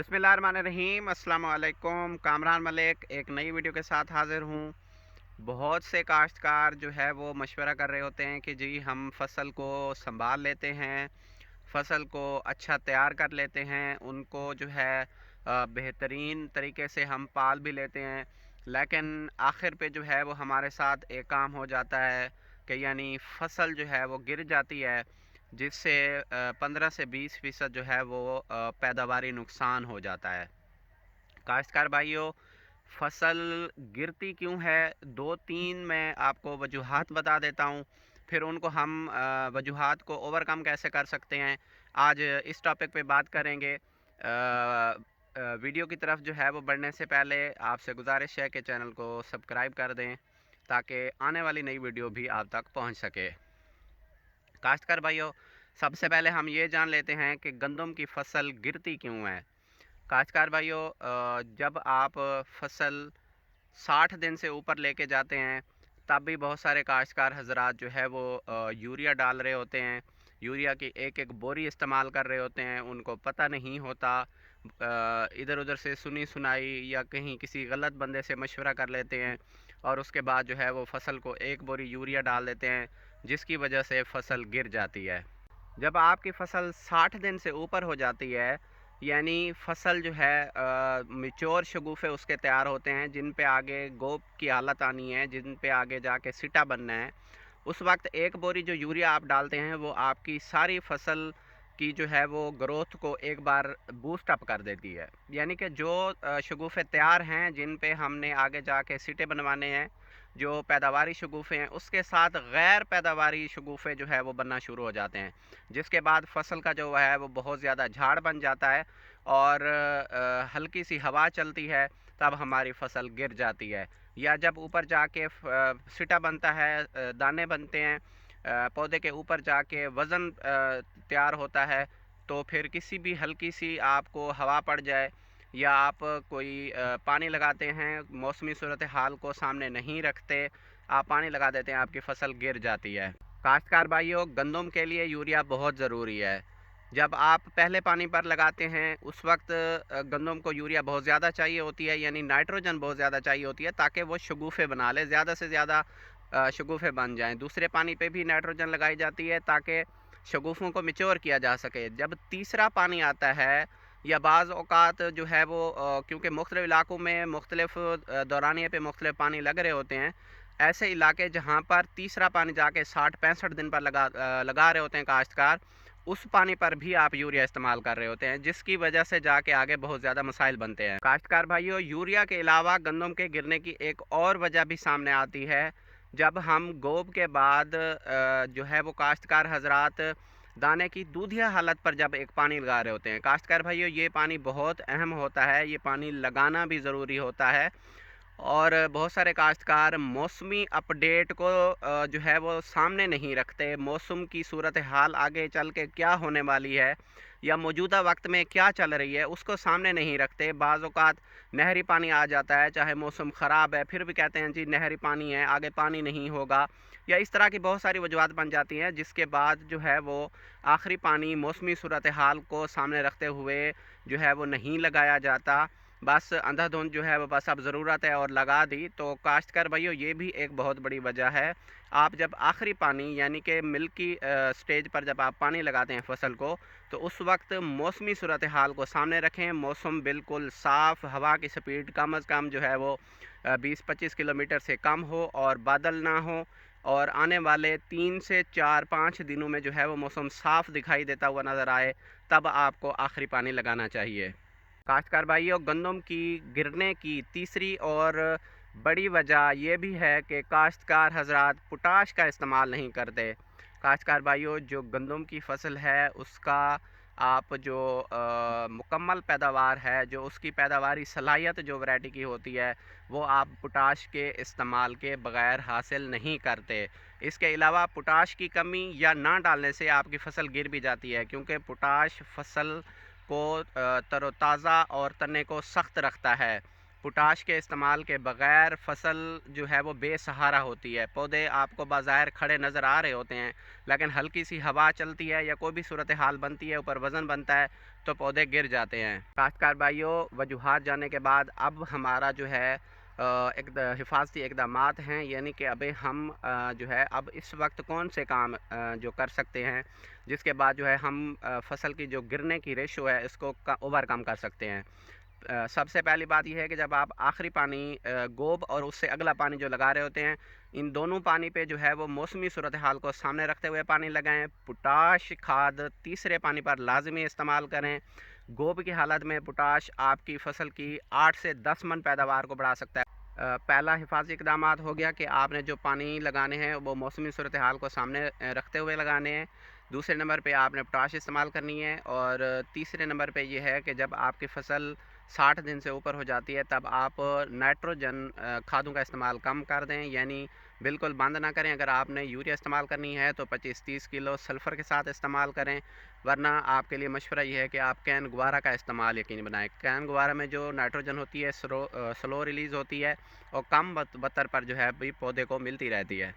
बिस्मिल्लाहिर्रहमानिर्रहीम। अस्सलाम वालेकुम। कामरान मलिक एक नई वीडियो के साथ हाज़िर हूँ। बहुत से काश्तकार जो है वो मशवरा कर रहे होते हैं कि जी हम फ़सल को संभाल लेते हैं, फ़सल को अच्छा तैयार कर लेते हैं, उनको जो है बेहतरीन तरीके से हम पाल भी लेते हैं, लेकिन आखिर पे जो है वो हमारे साथ एक काम हो जाता है कि यानी फ़सल जो है वो गिर जाती है, जिससे 15 से 20% जो है वो पैदावारी नुकसान हो जाता है। काश्तकार भाइयों, फसल गिरती क्यों है, 2-3 मैं आपको वजूहात बता देता हूँ, फिर उनको हम वजूहात को ओवरकम कैसे कर सकते हैं, आज इस टॉपिक पे बात करेंगे। वीडियो की तरफ जो है वो बढ़ने से पहले आपसे गुजारिश है कि चैनल को सब्सक्राइब कर दें ताकि आने वाली नई वीडियो भी आप तक पहुँच सके। काश्तकार भाइयों, सबसे पहले हम ये जान लेते हैं कि गंदम की फसल गिरती क्यों है। काश्तकार भाइयों, जब आप फसल 60 दिन से ऊपर लेके जाते हैं तब भी बहुत सारे काश्तकार हजरात जो है वो यूरिया डाल रहे होते हैं, यूरिया की एक एक बोरी इस्तेमाल कर रहे होते हैं, उनको पता नहीं होता। इधर उधर से सुनी सुनाई या कहीं किसी गलत बंदे से मशवरा कर लेते हैं और उसके बाद जो है वो फसल को एक बोरी यूरिया डाल देते हैं, जिसकी वजह से फसल गिर जाती है। जब आपकी फसल 60 दिन से ऊपर हो जाती है, यानी फसल जो है मैच्योर शगुफ़े उसके तैयार होते हैं, जिन पे आगे गोब की हालत आनी है, जिन पे आगे जाके सिटा बनना है, उस वक्त एक बोरी जो यूरिया आप डालते हैं वो आपकी सारी फसल की जो है वो ग्रोथ को एक बार बूस्ट अप कर देती है। यानी कि जो शगुफ़े तैयार हैं, जिन पे हमने आगे जाके सिटे बनवाने हैं, जो पैदावारी शगुफ़े हैं, उसके साथ गैर पैदावारी शगुफ़े जो है वो बनना शुरू हो जाते हैं, जिसके बाद फसल का जो है वो बहुत ज़्यादा झाड़ बन जाता है और हल्की सी हवा चलती है तब हमारी फसल गिर जाती है। या जब ऊपर जाके सिटा बनता है, दाने बनते हैं, पौधे के ऊपर जाके वज़न तैयार होता है, तो फिर किसी भी हल्की सी आपको हवा पड़ जाए या आप कोई पानी लगाते हैं, मौसमी सूरत हाल को सामने नहीं रखते, आप पानी लगा देते हैं, आपकी फसल गिर जाती है। काश्तकार भाइयों, गंदम के लिए यूरिया बहुत ज़रूरी है। जब आप पहले पानी पर लगाते हैं उस वक्त गंदम को यूरिया बहुत ज़्यादा चाहिए होती है, यानी नाइट्रोजन बहुत ज़्यादा चाहिए होती है ताकि वो शगुफ़े बना ले, ज़्यादा से ज़्यादा शगुफ़े बन जाएं। दूसरे पानी पे भी नाइट्रोजन लगाई जाती है ताकि शगुफ़ों को मैच्योर किया जा सके। जब तीसरा पानी आता है या बाज़ औक़ात जो है वो क्योंकि मुख्तलिफ़ इलाक़ों में मुख्तलिफ़ दौरानिए पे मुख्तलिफ़ पानी लग रहे होते हैं, ऐसे इलाके जहाँ पर तीसरा पानी जाके 60-65 दिन पर लगा रहे होते हैं काश्तकार, उस पानी पर भी आप यूरिया इस्तेमाल कर रहे होते हैं, जिसकी वजह से जाके आगे बहुत ज़्यादा मसाइल बनते हैं। काश्तकार भाइयों, यूरिया के अलावा गंदम के गिरने की एक और वजह भी सामने आती है। जब हम गोब के बाद जो है वो काश्तकार हजरात दाने की दूधिया हालत पर जब एक पानी लगा रहे होते हैं, काश्तकार भाइयों ये पानी बहुत अहम होता है, ये पानी लगाना भी ज़रूरी होता है। और बहुत सारे काश्तकार मौसमी अपडेट को जो है वो सामने नहीं रखते, मौसम की सूरत हाल आगे चल के क्या होने वाली है या मौजूदा वक्त में क्या चल रही है उसको सामने नहीं रखते। बाज़ औक़ात नहरी पानी आ जाता है, चाहे मौसम ख़राब है, फिर भी कहते हैं जी नहरी पानी है, आगे पानी नहीं होगा, या इस तरह की बहुत सारी वजूहात बन जाती हैं, जिसके बाद जो है वो आखिरी पानी मौसमी सूरत हाल को सामने रखते हुए जो है वो नहीं लगाया जाता। बस अंधाधुंध जो है वो बस अब ज़रूरत है और लगा दी। तो काश्तकार भाइयों, ये भी एक बहुत बड़ी वजह है। आप जब आखिरी पानी यानी कि मिल्की स्टेज पर जब आप पानी लगाते हैं फसल को, तो उस वक्त मौसमी सूरत हाल को सामने रखें, मौसम बिल्कुल साफ़, हवा की स्पीड कम अज़ कम जो है वो 20-25 किलोमीटर से कम हो और बादल ना हो, और आने वाले 3 से 4-5 दिनों में जो है वो मौसम साफ़ दिखाई देता हुआ नज़र आए, तब आपको आखिरी पानी लगाना चाहिए। काश्तकार भाइयों, गंदम की गिरने की तीसरी और बड़ी वजह यह भी है कि काश्तकार हजरात पोटाश का इस्तेमाल नहीं करते। काश्तकार भाइयों, जो गंदम की फसल है उसका आप जो मुकम्मल पैदावार है, जो उसकी पैदावारी सलाहियत जो वैरायटी की होती है, वो आप पोटाश के इस्तेमाल के बग़ैर हासिल नहीं करते। इसके अलावा पोटाश की कमी या ना डालने से आपकी फसल गिर भी जाती है, क्योंकि पोटाश फसल को तरोताज़ा और तने को सख्त रखता है पोटाश के इस्तेमाल के बग़ैर फसल जो है वो बेसहारा होती है। पौधे आपको बाज़ाहिर खड़े नज़र आ रहे होते हैं, लेकिन हल्की सी हवा चलती है या कोई भी सूरत हाल बनती है, ऊपर वज़न बनता है तो पौधे गिर जाते हैं। काश्तकार भाइयों, वजूहात जानने के बाद अब हमारा जो है हिफाजती इक़दामात हैं, यानी कि अभी हम जो है अब इस वक्त कौन से काम जो कर सकते हैं जिसके बाद जो है हम फसल की जो गिरने की रेशो है इसको ओवरकम कर सकते हैं। सबसे पहली बात यह है कि जब आप आखिरी पानी गोब और उससे अगला पानी जो लगा रहे होते हैं, इन दोनों पानी पे जो है वो मौसमी सूरत हाल को सामने रखते हुए पानी लगाएं। पोटाश खाद तीसरे पानी पर लाजमी इस्तेमाल करें। गोब की हालत में पोटाश आपकी फसल की 8 से 10 मन पैदावार को बढ़ा सकता है। पहला हिफाजती इक़दामात हो गया कि आपने जो पानी लगाने हैं वो मौसमी सूरत हाल को सामने रखते हुए लगाने हैं। दूसरे नंबर पे आपने पोटाश इस्तेमाल करनी है, और तीसरे नंबर पे ये है कि जब आपकी फसल 60 दिन से ऊपर हो जाती है तब आप नाइट्रोजन खादों का इस्तेमाल कम कर दें, यानी बिल्कुल बंद ना करें। अगर आपने यूरिया इस्तेमाल करनी है तो 25-30 किलो सल्फ़र के साथ इस्तेमाल करें, वरना आपके लिए मशवरा ये है कि आप कैन गुवारा का इस्तेमाल यकीनी बनाएं। कैन गुवारा में जो नाइट्रोजन होती है स्लो रिलीज़ होती है और कम बतर पर जो है भी पौधे को मिलती रहती है।